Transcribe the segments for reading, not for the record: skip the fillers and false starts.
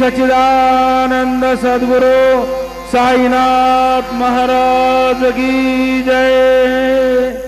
सच्चिदानंद सद्गुरु साईनाथ महाराज की जय।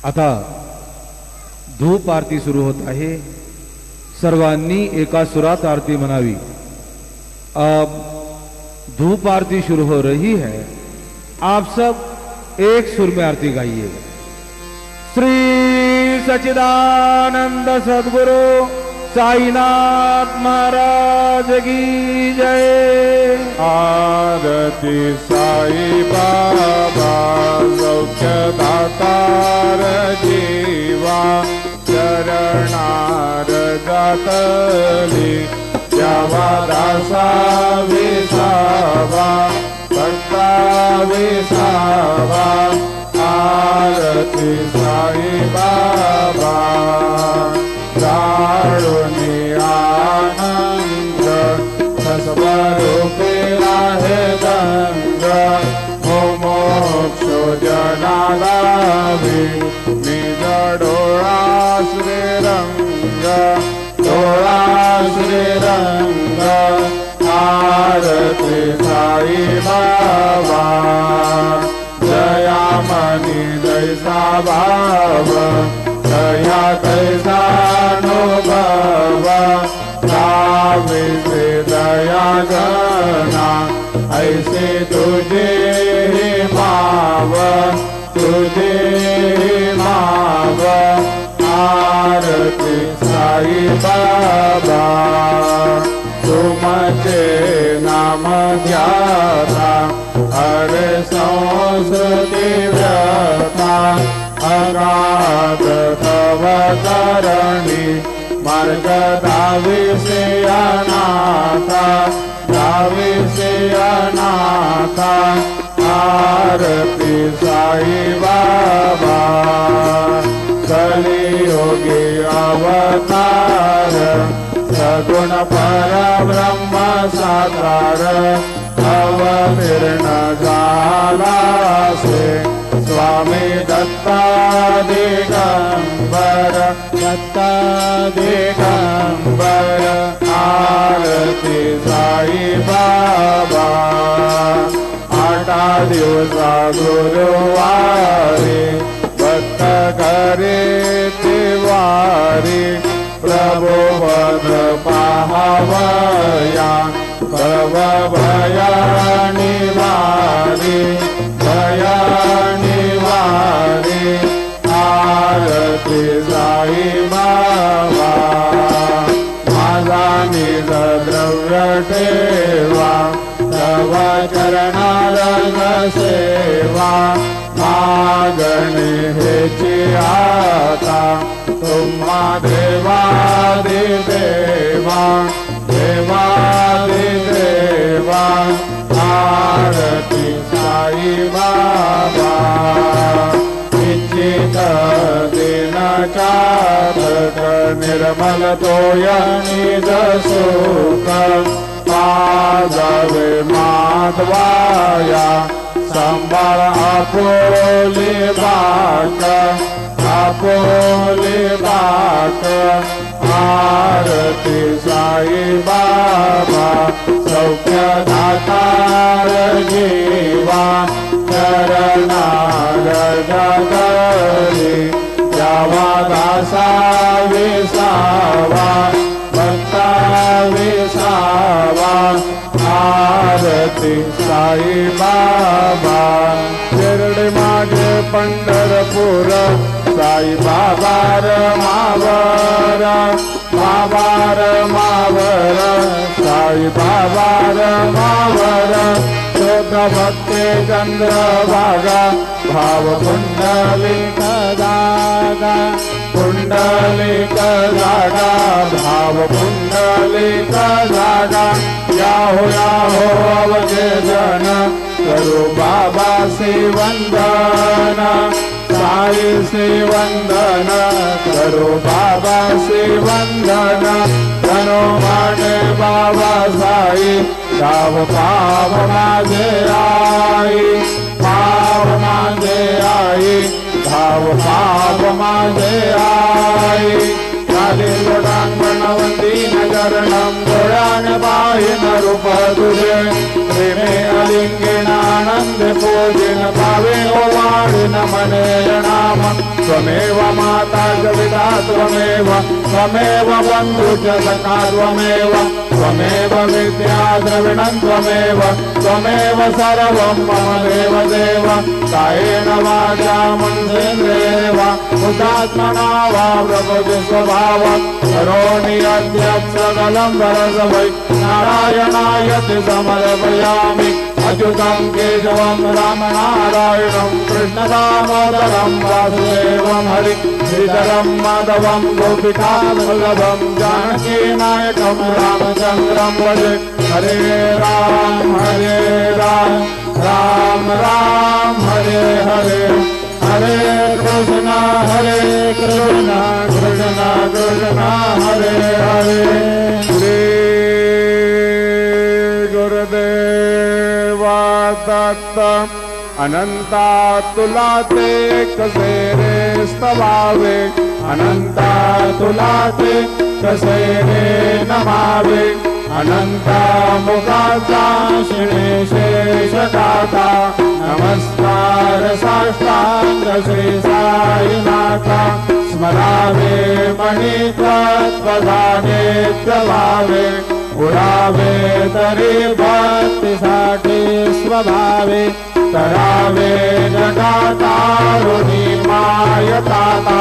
आता धूप आरती सुरू होत आहे। सर्वांनी एका सुरात आरती मनावी। अब धूप आरती शुरू हो रही है। आप सब एक सुर में आरती गाइए। श्री सच्चिदानंद सद्गुरु साईनाथ महाराज की जय। आरती साई बाबा सौख्य दातार जीवा चरणार जातली द्यावा दासा विसावा भक्ता विसावा। आरती साई बाबा जाळूनी आनंद स्वरूपे आहे गंग हो मोक्षो जनालावी निज डोळा श्रीरंग डोळा श्रीरंग। आरती साई बाबा जयामणी जैसा भाव दया तैसा अनुभव गावे से दया गणा ऐसे तुझे माव तुझे माव। आरती साई बाबा तुमचे नाम ध्याता हरे संस्कृती व्रता अगाध तव करणी मार्ग दावी से अनाथा दावी से अनाथा। आरती साई बाबा कलियोगी अवतार सगुण पर ब्रह्म साकार अवतीर्ण झाला से स्वामी दत्ता दिगंबर दत्ता दिगंबर। आरती साई बाबा आटा दिवसा गुरुवारी भक्त करे तिवारी प्रभु वद पाहावया भव भया निवारी भया निवारी। आरती साई बाबा माझा निज द्रव्य ठेवा तव चरणारंग सेवा मागणे हेची आता तुम्हा देवादि देवा देवादि देवा। आरती साई बाबा इच्छित दिन चातक निर्मल तोय निज सुख पाजावे माधवाया संभाळ आपोली बाट आपोले बाट आरती साई बाबा सौख्य दातार जीवा चरणारज करी द्यावा दासा विसावा भक्ता विसावा आरती साई बाबा शिर्डी माझे पंढरपूर साई बाबा मावर मावर मावर साई बाबा मावर शोध भक्ती चंद्रभागा भाव कुंडलिक जागा कुंडलिक जागा भाव कुंडलिक जागा याहो अवघे जन करू बाबा से वंदन साई से वंदन करो बाबा से वंदन धनो माने बाबा साई गाव पाव माझे आई पाव माझे आई भाव पाव माझे आई काली लोटांगण वंदी नगरणं डोळ्यान पाहिन रूप तुझे प्रेमे अलिंगेन आनंद पूजिन भावे ओवाळीन मने नाम त्वमेव माता कविता त्वमेव त्वमेव बंधु च सखा त्वमेव त्वमेव विद्या द्रविणं त्वमेव त्वमेव सर्वं मम देव देव कायेन वाचा मनसेन्द्रियेर्वा हुतात्मना वा प्रकृति स्वभाव करोमि अद्य सकलं वरसवै नारायणायति समर्पयामि अच्युतं केशवं रामनारायणं कृष्णदामोदरं वासुदेवं हरि श्रीधरं माधवं गोपिकावल्लभं जानकीनायकं रामचन्द्रं भजे हरे राम राम राम हरे हरे हरे कृष्ण कृष्ण कृष्ण हरे हरे श्री गुरुदेवा दत्त अनंता तुला ते कसे रे स्तवावे अनंता तुला ते कसे रे नमावे अनंता मुखाचा शिणे शेष दाता नमस्कार साष्टांग श्री साईनाथा स्मरावे मणित्वदाने प्रभावे उरावे तरी भक्तीसाठी स्वभावे करावे जगातारुणी मायताता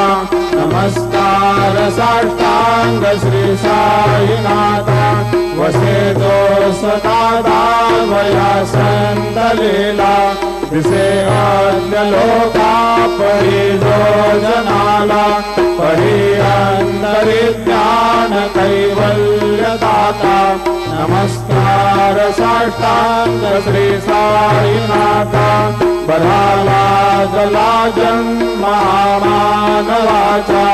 नमस्कार साष्टांग श्री साईनाथा वसे जो सदा वया संतलीला दिसे अन्य लोका परी जो जनाला परी अंतरी ज्ञान कैवल्य दाता नमस्कार साष्टांग श्री साईनाथा बधाला जला जन्म मानवाचा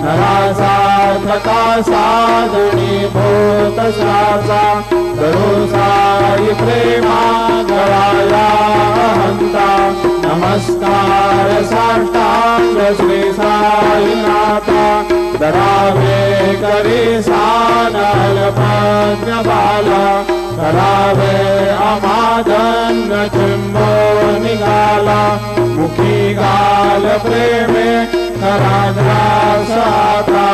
नरासार्थका साधुनी भूत साचा करू साई प्रेमा गळाया हंता नमस्कार साष्टांग श्री साईनाथा धरावे करी सानल प्रज्ञ बाला करावे अमादन चिंबो निघाला मुखी गाल प्रेमे कराग्रासाता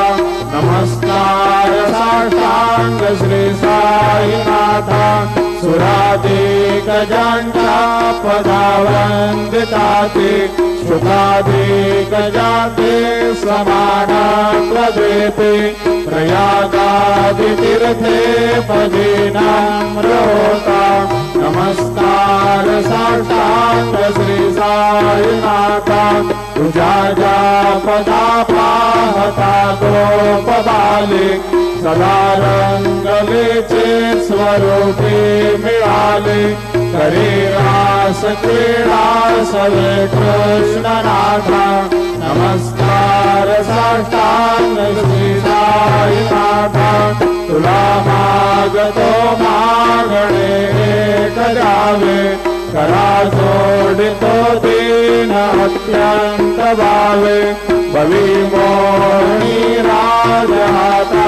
नमस्कार साष्टांग श्री साईनाथा सुराधिक जंटा पदावंदिताते सुखाधिक जाते समान प्रदेते प्रयागादि तीर्थे पदीनाम्रोता नमस्कार साष्टांग श्री साईनाथा तुझा जा पदा पाहता गोपबाले सदा रंगलेचे स्वरूपी मिळाले करी रास क्रीडा सवे कृष्णनाथा नमस्कार साष्टांग श्री साईनाथा तुला मागतो मागणे एक द्यावे करा जोडितो दीन अत्यंत भावे पविमोहिनी राजहाता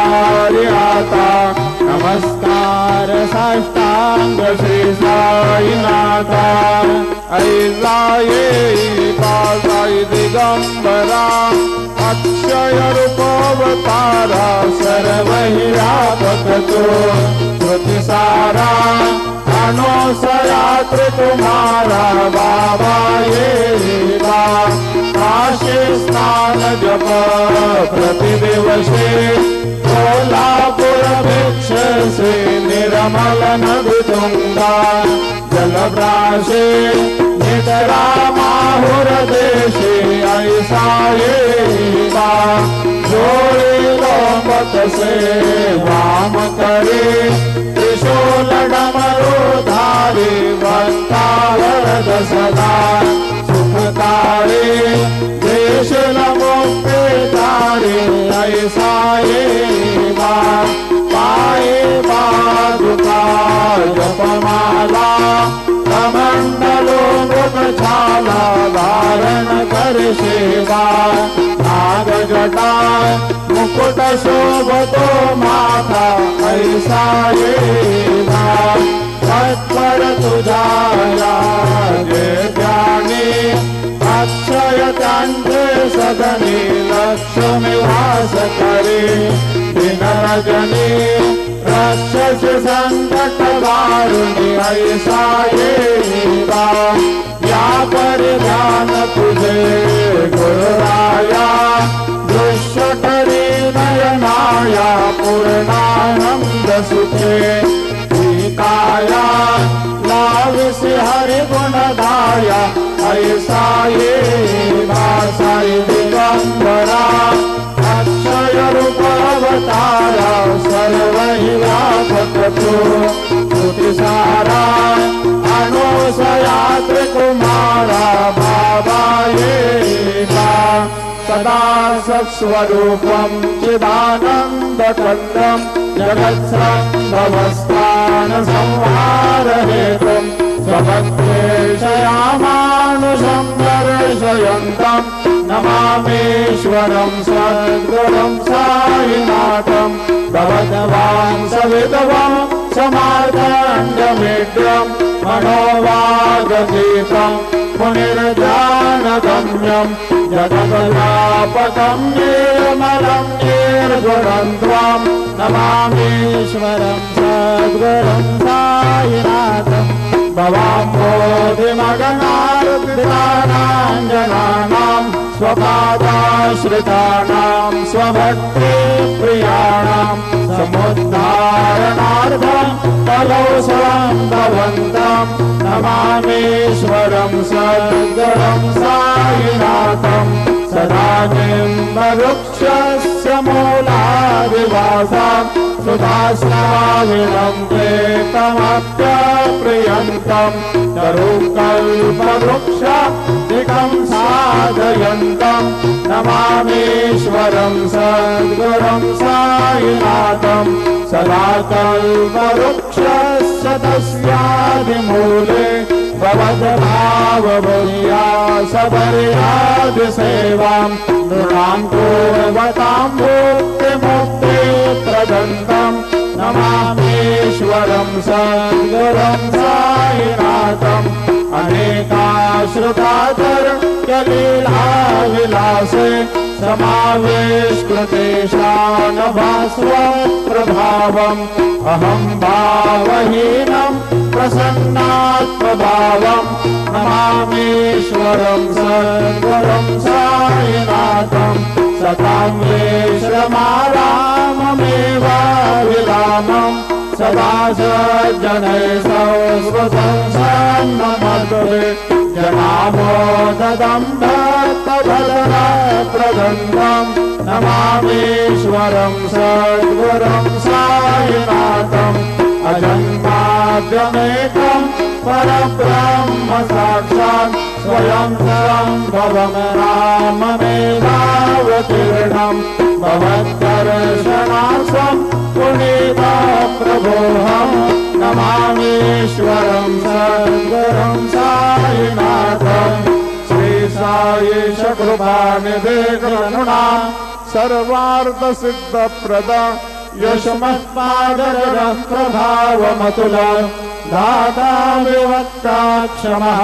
नमस्कार साष्टांग श्री साईनाथा ऐलाये पासाई दिगंबरा अक्षय रूपावतारा सर्वहिरापक तो श्रुतिसारा अनोसयात्र तुम्हारा बाबा ये काशी स्नान जप प्रतिदिवसे कोल्हापुर भिक्ष से निर्मल नदी तुंगा जलप्राशे नितरा माहुर देशे ऐसा ये जोड़ी लोमत से वाम करे त्रिशूल डमरू धारी भक्तावरद सदा सुखकारी देश नमुक्ति धारी ऐसा ये पाए पादुका जपमाला कमंडलो मुखछाला धारण कर सेवा नाग जटा मुकुट शोभतो माथा ऐसा ये तत्पर तुझाया जे ज्ञानी अक्षय त्यांचे सदनी लक्ष्मी वास करे दिन रजनी राक्षस संकट वारुणी ऐसा ये या परिधान तुझे गुरुराया दृश्य करी नयनाया पूर्णानंद सुखे काया लाविसी हरि गुणदाया ऐसा ये साई दिगंबरा अक्षय रूप अवतारा सर्वहि व्यापक तो श्रुतिसारा अनोसयात्र कुमारा बाबा ये सदा सत्स्वरूपं चिदानन्दकन्दं जगत्सम्भवस्थान संहार हेतुं स्वभक्तेशयामानुषं दर्शयन्तं नमामीश्वरं सद्गुरुं साईनाथं भगवद्वान् सवितवं समार्तण्डमेड्यं मनोवागतीतं मुनिर्जानगम्यं जगद्व्यापकं निर्मलं निर्गुणं त्वां नमामीश्वरं सद्गुरुं साईनाथं भवाम्भोधिमगनार्दितानां स्वपादाश्रितानां स्वभक्तिप्रियाणां समुद्धारणार्थं कलौ सम्भवन्तं नमामीश्वरं सद्गुरुं साईनाथं सदा निम्बवृक्षस्य मूलादिवासां सुधाश्राविणं प्रेतमप्यप्रियन्तं तरुकल्पवृक्षदिकं साधयन्तं नमामीश्वरं सद्गुरुं साईनाथं सदा कल्पवृक्षस्य तस्यादिमूले भवद्भावभूया सबर्यादिसेवां नृणां पूर्वतां मुक्तिप्रदन्तं नमामीश्वरं सद्गुरुं साईनाथम् अनेकाश्रुताधर्यलीलाविलासे समावेशकृतेशानभास्वप्रभावम् अहं भावहीनं प्रसन्नात्मभावम् नमामीश्वरं सद्गुरुं साईनाथम् सतां विश्रमाराममेव विरामम् सदा सज्जनैः स्वसंसन्नमद्भे जनामोददं भक्तभजनप्रदन्दं नमामीश्वरं सद्गुरुं साईनाथम् अजन्माद्यमेकं परब्रह्म साक्षात् स्वयं सम्भवं राममेवावतीर्णं भवद्दर्शनार्थं पुनीता प्रभोऽहं नमामीश्वरं सद्गुरुं साईनाथम् श्री साईश कृपानिधे कृष्णा सर्वार्थ सिद्ध प्रद यशमत्पादरः प्रभावमतुल दाता विवक्ता क्षमः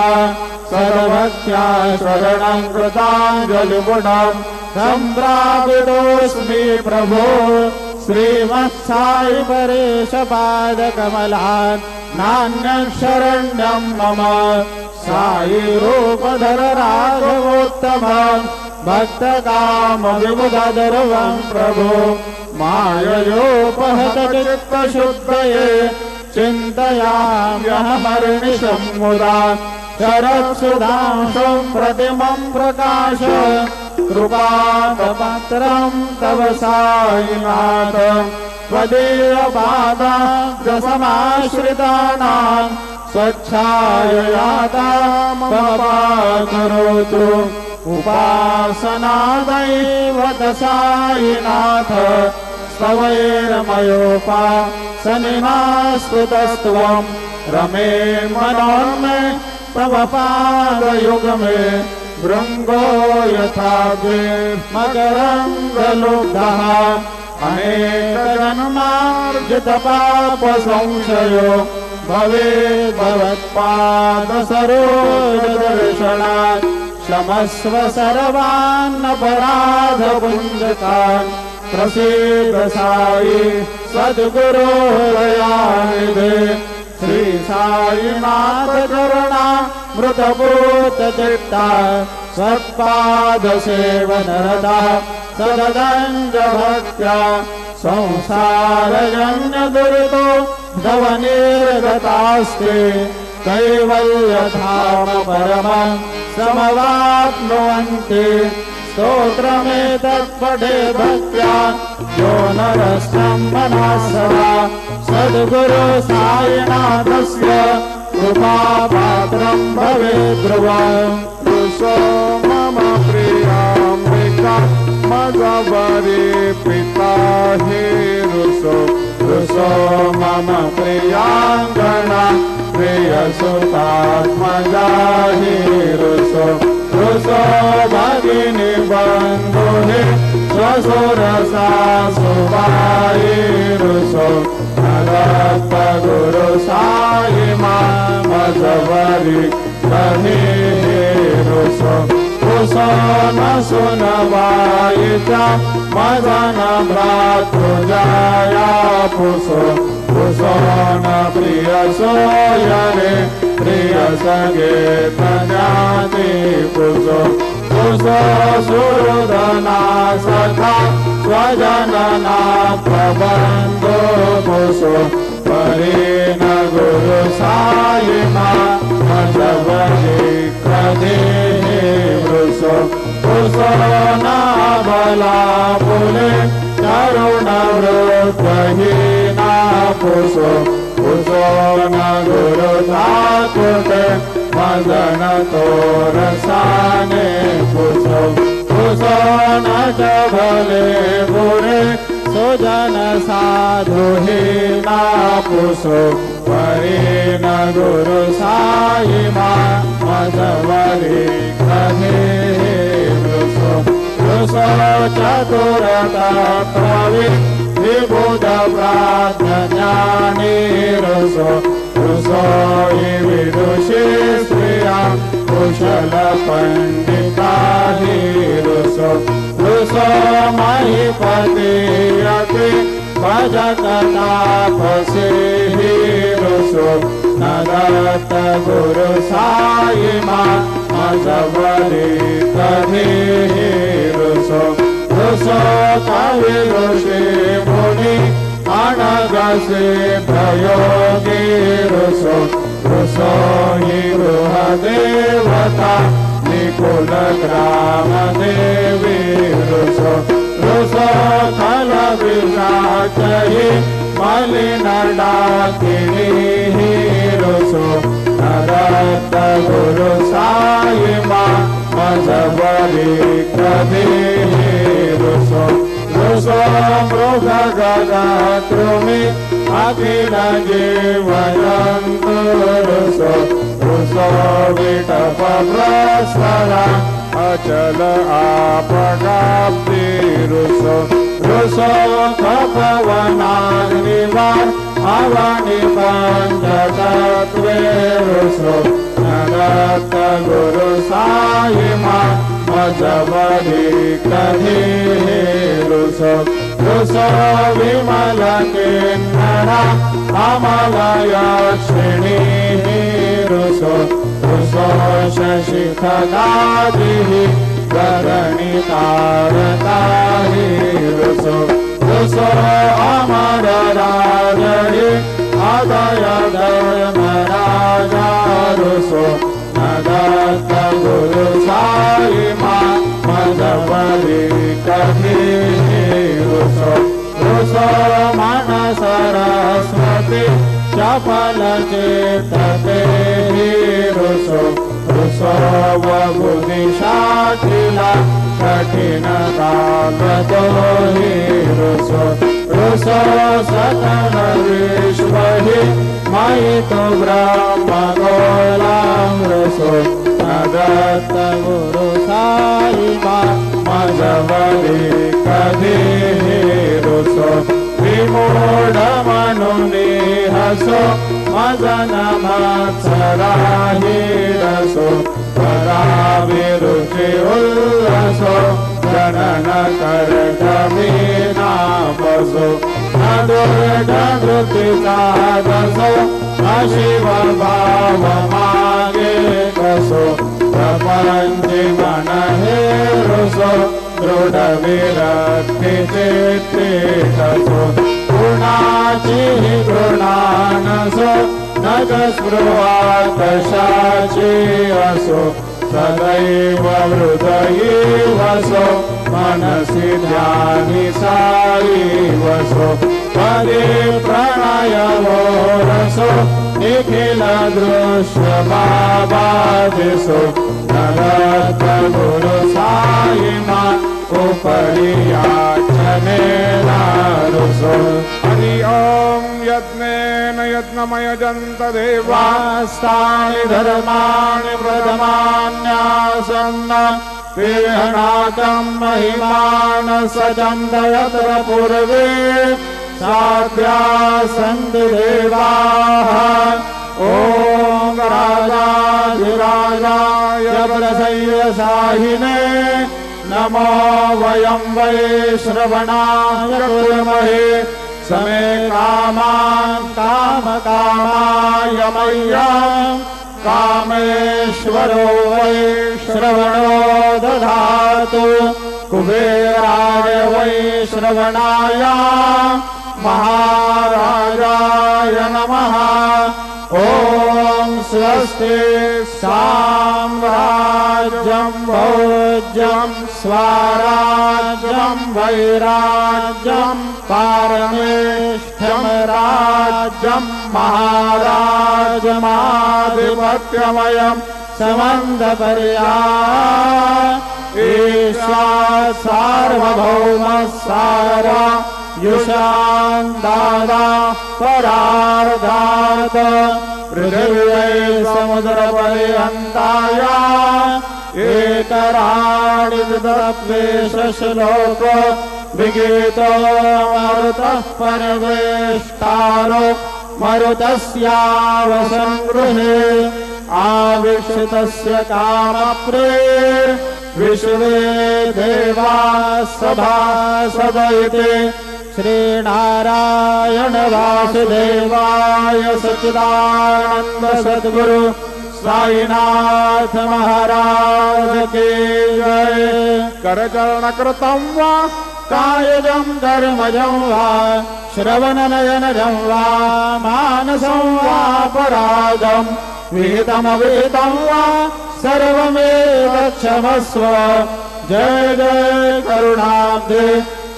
सर्वज्ञा शरणं कृताञ्जलिगुणं सम्प्रापितोऽस्मि प्रभो श्रीमत्साई परेश पादकमलात् नान्यं शरण्यं मम साई रूपधर राघवोत्तम भक्तकाम विबुधर्वं प्रभो माययोपहत चित्तशुद्धये चिन्तयाम्यहमर्निशं मुदा शरत्सुधांशं प्रतिमं प्रकाश कृपापात्रं तव साईनाथ त्वदीयपादाब्जसमाश्रितानां स्वच्छाययातामपाकरोतु उपासनादैवत साईनाथ स्तवैर्मयोपासनिनास्तुतस्त्वं रमे मनोन्मे तव पादयुगमे भृङ्गो यथा मकरन्दलुब्धः अनेकजन्मार्जितपापसंशयो भवेत् भवत्पादसरोजदर्शनात् क्षमस्व सर्वान्नपराधपुञ्जकान् प्रसीद साई सद्गुरो दयानिधे श्री साईनाथ करुणा मृतपूत चित्ता सत्पाद सेवनरता सददञ्ज भक्त्या संसारजन्य दुरितो धवनिर्गतास्ते कैवल्यधाम परमं समवाप्नुवन्ति स्तोत्रमेतत्पठे भक्त्या यो नरस्तं मनः सदा सद्गुरु साईनाथस्य कृपापात्रं भवेत् ध्रुवम् रुसो मम प्रियाम्बिका मजवरे पिता हे रुसो रुसो मम प्रियाङ्गना प्रियसुतात्मजा हि रुसो रुसो भगिनी बन्धुः स्वसुरसा सुबाई रुसो नरत्त गुरु साई मजवरी कहे रुसो रुसो न सुनवायिता मदन भ्रातृजाया पुसो रुसो न प्रिय सोयरे प्रिय सगे तजाति पुसो रुसो सुहृदना सखा स्वजनना प्रबन्धो पुसो परेण गुरु साई मजवरी कदे रुसो रुसो न बला पुले करुण वृद्धहीना पुसो पुसो न गुरु ठाकुरे मदन तोरसाने पुसो पुसो न भले बुरे सुजन साधुहीना पुसो परेण गुरु साई मजवरी कहे रुसो रुसो चतुरता प्रवि विबुध प्राज्ञानी रुसो रुसो हि विदुषी स्त्रिया कुशल पंडिता हि रुसो रुसो महीपति अति भजकतापसे हि रुसो नरत गुरु साई मजवरी कहे रुसो रुसो कवि ऋषि मुनि अनगसे प्रयोगी रुसो रुसो हि गृह देवता निकुल ग्राम देवी रुसो रुसो खल विराजहि मलिन डाकिनी रुसो नरत गुरु साई मजवरी कदे रुसो रुसो मृग गगा कृमि अखिल जीवयन्तु रुसो रुसो विटप प्रसरा अचल आपगाब्दी रुसो रुसो कपवनाग्निवार अवनि पंचतत्वे रुसो नदत्त गुरु साईमा मजबरी कधी रुसो रुसो विमल किन्नरा अमलयक्षिणी रुसो रुसो शशिखगादिः गगणितारताहि रुसो रुसो अमर राजहि अदय धर्मराजा रुसो नदत्त गुरु साईमा मजबरी कधी रुसो रुसो मन सरस्वती चपल चेतते रुसो रुसो वबुदिशाखिला कठिन कागतो रुसो रुसो सकल विश्व हि मयि तु ब्रह्म गोलां रुसो नदत्त गुरु साईमा मजबरी कधी रुसो विमूढ मनुनि हसो मजन मत्सराहि रसो पराविरुचि उल्लसो जनन कर्तमीना बसो न दुर्गधृति साधसो अशिव भाव मागे कसो प्रपंचि मन हे रुसो दृढ विरक्ति चित्ते कसो गुणाची गुणानसो नग स्पृहा कशाची असो सदैव हृदयी वसो मनसि ध्यानि साई वसो पदे प्रणय रसो निखिल दृश्य बाबा दिसो नदत्त गुरु साईमा उपरियाचने रुसो हरि ओम यज्ञेन यज्ञमयजन्त देवा वास्तानि धर्माणि प्रथमान्यासन्न विहनाकं महिमान सचन्त यत्र पूर्वे साध्या सन्ति देवाः ॐ राजाधिराजाय प्रसय्यसाहिने नमो वयं वै श्रवणाय कुर्महे समे कामान् कामकामाय मह्यं कामेश्वरो वै श्रवणो दधातु कुबेराय वै श्रवणाय महाराजाय नमः ॐ स्वस्ति साम्राज्यं भोज्यं स्वराज्यं वैराज्यं पारमेष्ठ्यं राज्यं महाराजमाधिपत्यमयं समन्तपर्याय ईशा सार्वभौमः सारा युषान् दादा परार्धात् पृथिव्यै समुद्रपर्यन्ताय एकराणि तद्वेषश्लोको विगीतो मरुतः परवेष्टारो मरुतस्यावसङ्गृहे आविष्टस्य कामप्रेर विश्वे देवा सभासदयते श्रीनारायण वासुदेवाय सच्चिदानंद सद्गुरु साईनाथ महाराज की जय। करचरण कृतं वा कायजं कर्मजं वा श्रवणनयनजं वा मानसं वा परागं विहितमविहितं वा सर्वमेव क्षमस्व। जय जय करुणाब्धे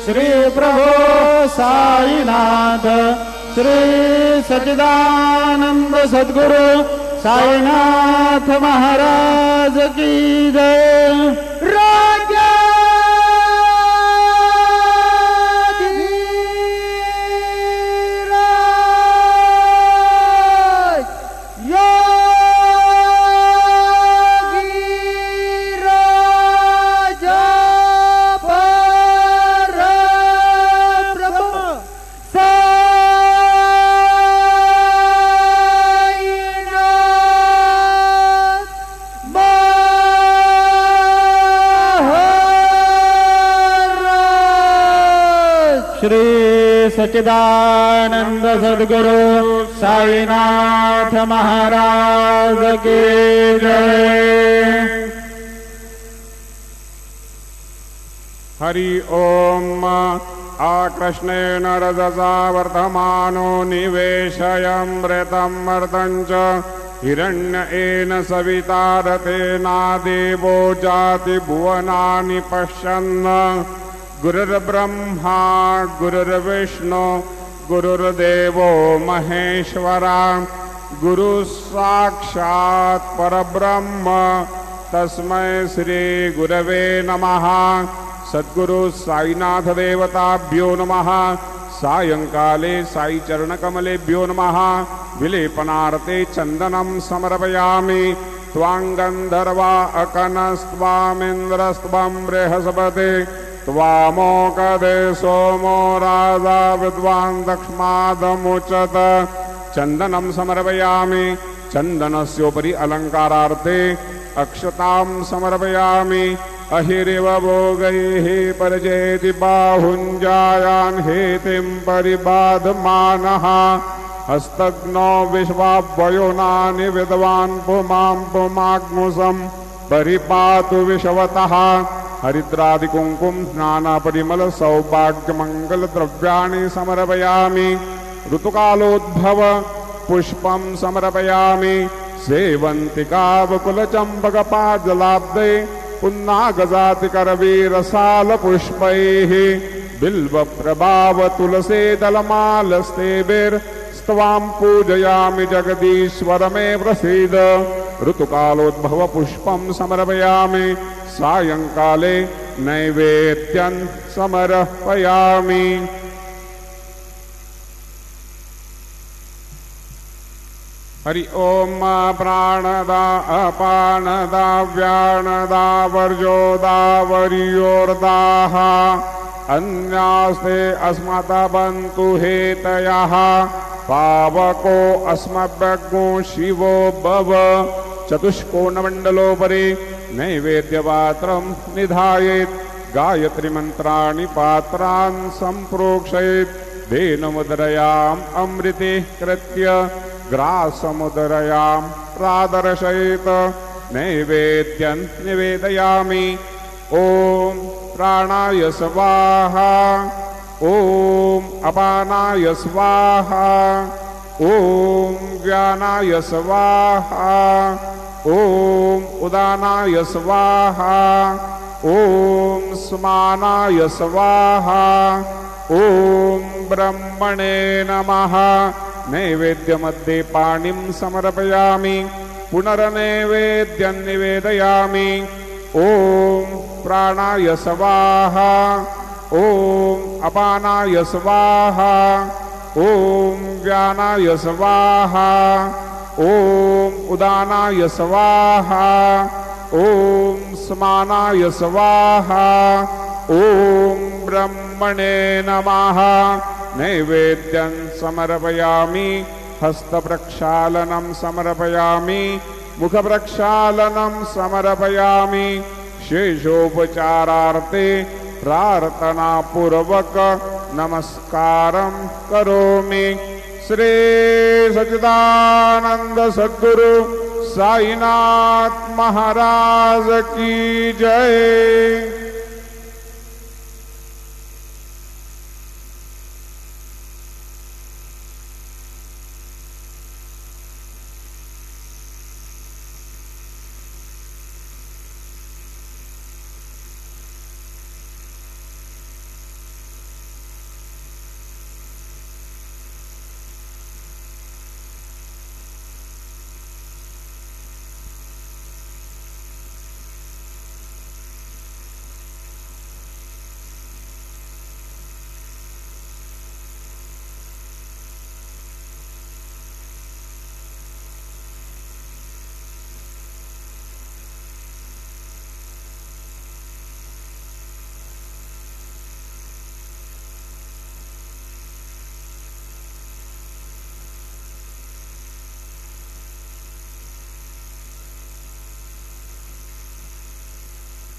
श्री प्रभो साईनाथ श्री सच्चिदानंद सद्गुरु साईनाथ महाराज की जय। सच्चिदानंद सद्गुरु साईनाथ महाराज की जय। हरि ओम आकृष्णेन रजसा वर्धमानो निवेशयमृतमर्तं च हिरण्येन सविता रतेना देवो जाति भुवनानि पश्यन् गुरुर्ब्रह्मा गुरुर्विष्णु गुरुर्देवो महेश्वरा गुरुसाक्षात् परब्रह्म तस्मै श्री गुरवे नमः। सद्गुरु साईनाथ देवताभ्यो नमः। सायंकाले साई चरणकमलेभ्यो नमः। विलेपनार्थे चंदनं समर्पयामि। त्वांगंधर्वा अकनस्त्वामिन्द्रस्त्वं बृहस्पति त्वामोकदे सोमो राजा विद्वान् दक्ष्मादमुचत। चंदनं समर्पयामि। चंदनस्योपरि अलंकारार्थे अक्षतां समर्पयामि। अहिरिव भोगैः परजेति बाहुञ्जायान् हेतिं परिबाधमानः। हस्तग्नो विश्वावयोनानि विद्वान् पुमां पुमाग्मुसं परिपातु विषवतः। हरिद्रादिकुङ्कुम स्नानपरिमल सौभाग्यमङ्गलद्रव्याणि समर्पयामि। ऋतुकालोद्भव पुष्पं समर्पयामि। सेवन्तिकावकुलचम्पकपादलाब्धे पुन्नागजातिकरवीरसालपुष्पैः बिल्वप्रभावतुलसीदलमालस्तेभिर्स्त्वां पूजयामि जगदीश्वर मे प्रसीद। ऋतुकालोद्भव पुष्पं समर्पयामि। सायंकाले नैवेद्यं समर्पयामि। हरि ओम प्राणदा अपानदा व्यानदा वर्जोदा वर्योर्दाः अन्यास्ते अस्मता बन्तु हेतयः। पावको अस्मभ्यग्नो शिवो भव। चतुष्कोणमण्डलोपरि नैवेद्यपात्रं निधायेत्। गायत्रीमन्त्राणि पात्रान् सम्प्रोक्षयेत्। धेनुमुद्रयाम् अमृते कृत्य ग्रासमुदरयां प्रादर्शयेत्। नैवेद्यं निवेदयामि। ॐ प्राणाय स्वाहा। ॐ अपानाय स्वाहा। ॐ व्यानाय स्वाहा। ॐ उदानाय स्वाहा। ॐ स्मानाय स्वाहा। ॐ ब्रह्मणे नमः। नैवेद्यमध्ये पाणिं समर्पयामि। पुनर्नैवेद्यं निवेदयामि। ॐ प्राणाय स्वाहा। ॐ अपानाय स्वाहा। ॐ व्यानाय स्वाहा। ॐ उदानाय स्वाहा। ॐ स्मानाय स्वाहा। ॐ ब्रह्मणे नमः। नैवेद्यं समर्पयामि। हस्तप्रक्षालनं समर्पयामि। मुखप्रक्षालनं समर्पयामि। शेषोपचारार्थे प्रार्थनापूर्वक नमस्कारं करोमि। श्री सच्चिदानंद सद्गुरु साईनाथ महाराज की जय।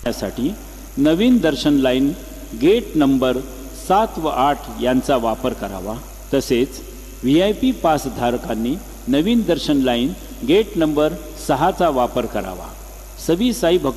साठी नवीन दर्शन लाईन गेट नंबर 7 व 8 यांचा वापर करावा। तसेच VIP पास धारकांनी नवीन दर्शन लाईन गेट नंबर 6 चा वापर करावा। सभी साई भक्त